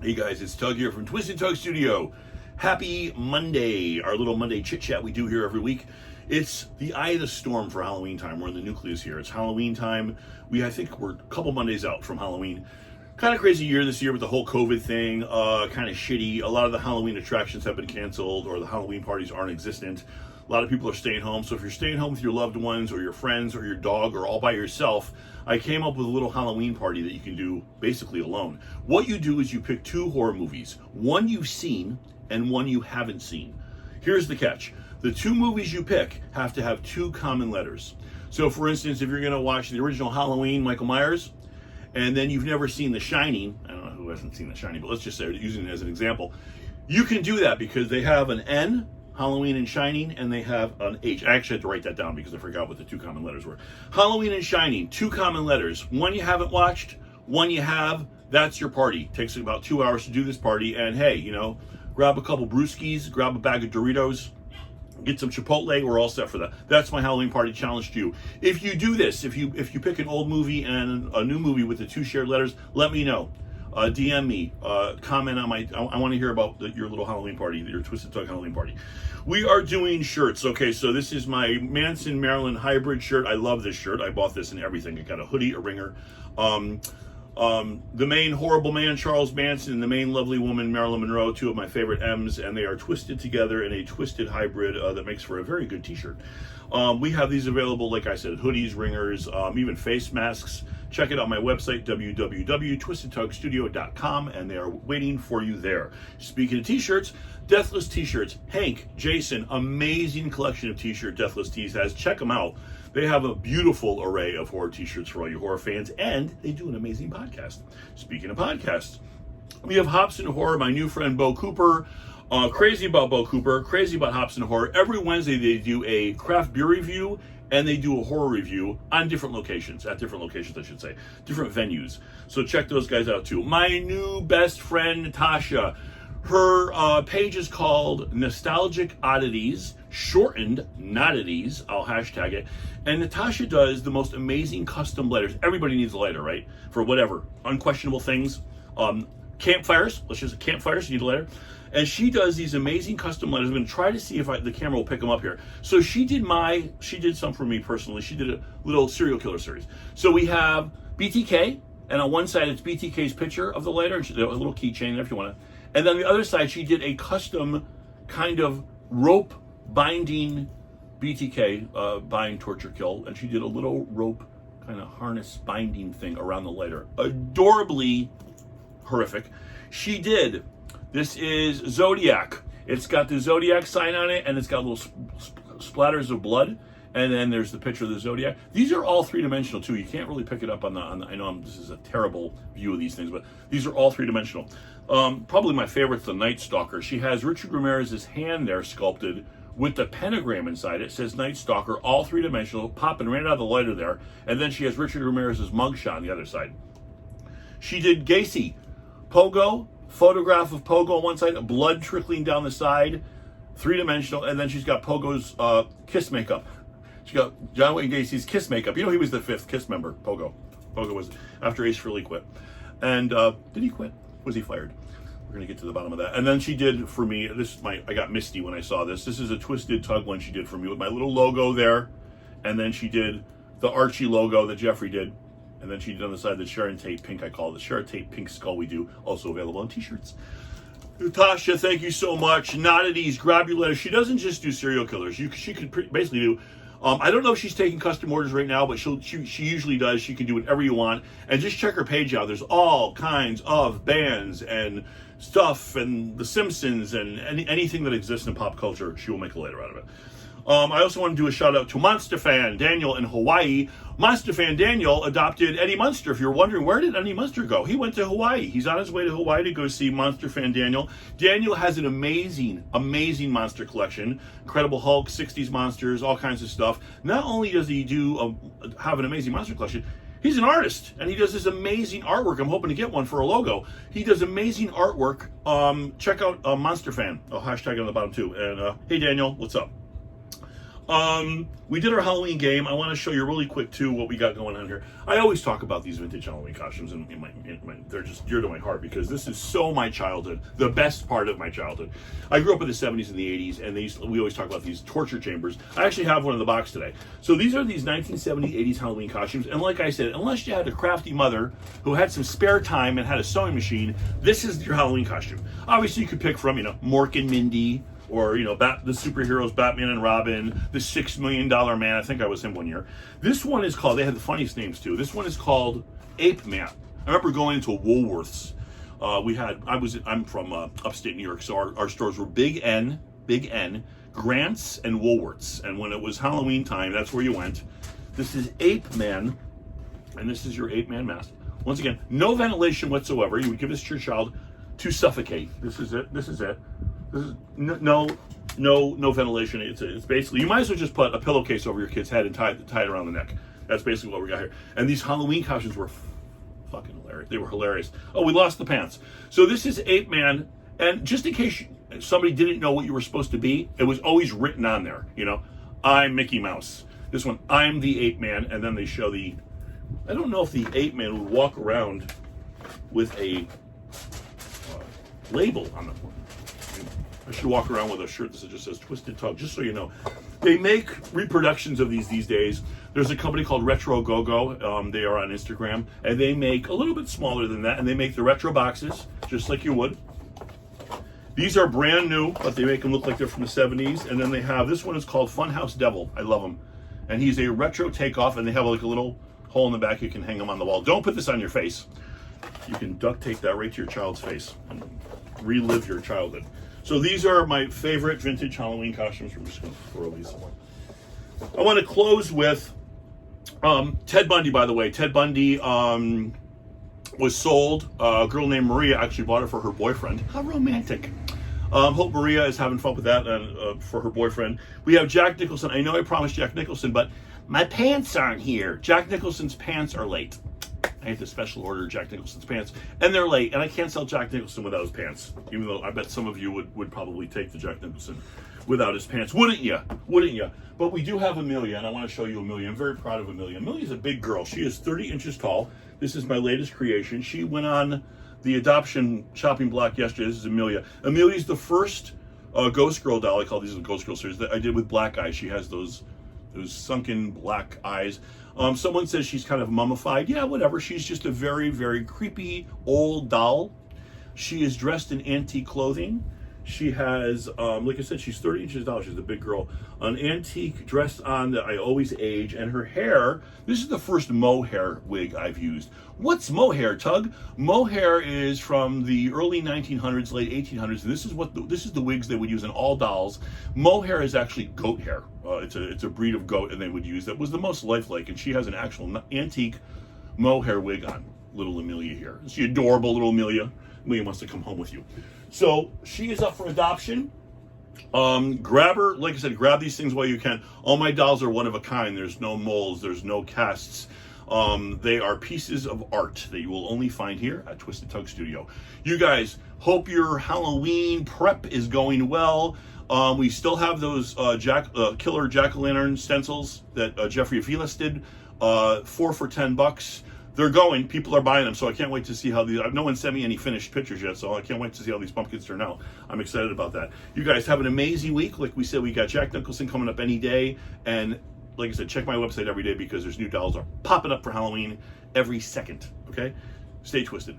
Hey guys, it's Tug here from Twisted Tug Studio. Happy Monday, our little Monday chit chat we do here every week. It's the eye of the storm for Halloween time. We're in the nucleus here. It's Halloween time. I think we're a couple Mondays out from Halloween. Kind of crazy year this year with the whole COVID thing, kind of shitty. A lot of the Halloween attractions have been canceled or the Halloween parties aren't existent. A lot of people are staying home. So if you're staying home with your loved ones or your friends or your dog or all by yourself, I came up with a little Halloween party that you can do basically alone. What you do is you pick two horror movies, one you've seen and one you haven't seen. Here's the catch. The two movies you pick have to have two common letters. So for instance, if you're going to watch the original Halloween, Michael Myers, and then you've never seen The Shining, I don't know who hasn't seen The Shining, but let's just say, using it as an example, you can do that because they have an N, Halloween and Shining, and they have an H. I actually had to write that down because I forgot what the two common letters were. Halloween and Shining, two common letters. One you haven't watched, one you have. That's your party. Takes about 2 hours to do this party, and hey, grab a couple brewskis, grab a bag of Doritos, get some Chipotle, we're all set for that. That's my Halloween party challenge to you. If you do this, if you pick an old movie and a new movie with the two shared letters, let me know. DM me, comment on I want to hear about your little Halloween party, your Twisted Tug Halloween party. We are doing shirts. Okay, so this is my Manson Maryland hybrid shirt. I love this shirt. I bought this in everything. I got a hoodie, a ringer. The main horrible man, Charles Manson, and the main lovely woman, Marilyn Monroe, two of my favorite M's, and they are twisted together in a twisted hybrid that makes for a very good t-shirt. We have these available, like I said, hoodies, ringers, even face masks. Check it out on my website, www.twistedtugstudio.com, and they are waiting for you there. Speaking of t-shirts, Deathless T-shirts. Hank, Jason, amazing collection of t-shirt Deathless Tees has. Check them out. They have a beautiful array of horror t-shirts for all you horror fans, and they do an amazing podcast. Speaking of podcasts, we have Hops and Horror, my new friend Bo Cooper. Crazy about Bo Cooper, crazy about Hops and Horror. Every Wednesday they do a craft beer review and they do a horror review on different locations, I should say, different venues. So check those guys out too. My new best friend, Natasha. Her page is called Nostalgic Oddities, shortened Noddities. I'll hashtag it. And Natasha does the most amazing custom lighters. Everybody needs a lighter, right? For whatever, unquestionable things. Campfires, campfires, you need a lighter. And she does these amazing custom lighters. I'm going to try to see if the camera will pick them up here. So she did some for me personally. She did a little serial killer series. So we have BTK, and on one side it's BTK's picture of the lighter, and a little keychain there if you want to. And then the other side, she did a custom kind of rope binding BTK, bind, torture, kill, and she did a little rope kind of harness binding thing around the lighter. Adorably horrific. This is Zodiac. It's got the Zodiac sign on it, and it's got little splatters of blood. And then there's the picture of the Zodiac. These are all three-dimensional too. You can't really pick it up on the I know this is a terrible view of these things, but these are all three-dimensional. Probably my favorite's the Night Stalker. She has Richard Ramirez's hand there sculpted with the pentagram inside it. It says Night Stalker, all three-dimensional, popping right out of the lighter there. And then she has Richard Ramirez's mugshot on the other side. She did Gacy, Pogo, photograph of Pogo on one side, blood trickling down the side, three-dimensional, and then she's got Pogo's Kiss makeup. She got John Wayne Gacy's Kiss makeup. He was the fifth Kiss member, Pogo. Pogo was after Ace Frehley quit. And did he quit? Was he fired? We're going to get to the bottom of that. And then she did for me, I got misty when I saw this. This is a Twisted Tug one she did for me with my little logo there. And then she did the Archie logo that Jeffrey did. And then she did on the side the Sharon Tate pink, I call it the Sharon Tate pink skull we do, also available on t-shirts. Natasha, thank you so much. Noddities, grab your letter. She doesn't just do serial killers. She could basically do, I don't know if she's taking custom orders right now, but she usually does. She can do whatever you want. And just check her page out. There's all kinds of bands and stuff and The Simpsons and anything that exists in pop culture, she will make a letter out of it. I also want to do a shout out to Monster Fan Daniel in Hawaii. Monster Fan Daniel adopted Eddie Munster. If you're wondering, where did Eddie Munster go? He went to Hawaii. He's on his way to Hawaii to go see Monster Fan Daniel. Daniel has an amazing monster collection. Incredible Hulk, 60s monsters, all kinds of stuff. Not only does he have an amazing monster collection, he's an artist, and he does this amazing artwork. I'm hoping to get one for a logo. He does amazing artwork. Check out Monster Fan. I'll hashtag it on the bottom too. And hey, Daniel, what's up? We did our Halloween game. I want to show you really quick too what we got going on here. I always talk about these vintage Halloween costumes, and they're just dear to my heart because this is so my childhood, the best part of my childhood. I grew up in the 70s and the 80s, and we always talk about these torture chambers. I actually have one in the box today. So these are these 1970s, 80s Halloween costumes, and like I said, unless you had a crafty mother who had some spare time and had a sewing machine, this is your Halloween costume. Obviously, you could pick from Mork and Mindy, or the superheroes, Batman and Robin, the $6 Million Man. I think I was him one year. This one is called, they had the funniest names too. This one is called Ape Man. I remember going into a Woolworths. I'm from upstate New York, so our stores were Big N, Grant's, and Woolworths. And when it was Halloween time, that's where you went. This is Ape Man, and this is your Ape Man mask. Once again, no ventilation whatsoever. You would give this to your child to suffocate. This is it. This is no ventilation. It's basically, you might as well just put a pillowcase over your kid's head and tie it around the neck. That's basically what we got here. And these Halloween costumes were fucking hilarious. They were hilarious. Oh, we lost the pants. So this is Ape Man, and just in case somebody didn't know what you were supposed to be, it was always written on there. I'm Mickey Mouse. This one, I'm the Ape Man, and then they show I don't know if the Ape Man would walk around with a label on them. I should walk around with a shirt that just says Twisted Tug, just so you know. They make reproductions of these days. There's a company called Retro Go-Go. They are on Instagram, and they make a little bit smaller than that, and they make the retro boxes, just like you would. These are brand new, but they make them look like they're from the 70s, and then they have, this one is called Funhouse Devil. I love him. And he's a retro takeoff, and they have like a little hole in the back. You can hang them on the wall. Don't put this on your face. You can duct tape that right to your child's face and relive your childhood. So these are my favorite vintage Halloween costumes. We're just going to throw these away. I want to close with Ted Bundy, by the way. Ted Bundy was sold. A girl named Maria actually bought it for her boyfriend. How romantic. Hope Maria is having fun with that for her boyfriend. We have Jack Nicholson. I know I promised Jack Nicholson, but my pants aren't here. Jack Nicholson's pants are late. I had to special order Jack Nicholson's pants, and they're late, and I can't sell Jack Nicholson without his pants, even though I bet some of you would probably take the Jack Nicholson without his pants. Wouldn't you? But we do have Amelia, and I want to show you Amelia. I'm very proud of Amelia. Amelia's a big girl. She is 30 inches tall. This is my latest creation. She went on the adoption shopping block yesterday. This is Amelia. Amelia's the first Ghost Girl doll. I call these the Ghost Girl series that I did with black eyes. She has those sunken black eyes. Someone says she's kind of mummified. Yeah, whatever. She's just a very, very creepy old doll. She is dressed in antique clothing. She has, like I said, she's 30 inches tall. She's a big girl. An antique dress on that I always age. And her hair, this is the first mohair wig I've used. What's mohair, Tug? Mohair is from the early 1900s, late 1800s. And this is the wigs they would use in all dolls. Mohair is actually goat hair. It's a breed of goat, and they would use that was the most lifelike. And she has an actual antique mohair wig on. Little Amelia here. Is she adorable, little Amelia? Amelia wants to come home with you. So she is up for adoption. Grab her, like I said, grab these things while you can. All my dolls are one of a kind. There's no molds, there's no casts. They are pieces of art that you will only find here at Twisted Tug Studio. You guys, hope your Halloween prep is going well. We still have those killer jack-o'-lantern stencils that Jeffrey Aviles did, 4 for $10. They're going. People are buying them, so I can't wait to see how these. No one sent me any finished pictures yet, so I can't wait to see how these pumpkins turn out. I'm excited about that. You guys have an amazing week. Like we said, we got Jack Nicholson coming up any day, and like I said, check my website every day because there's new dolls are popping up for Halloween every second. Okay, stay twisted.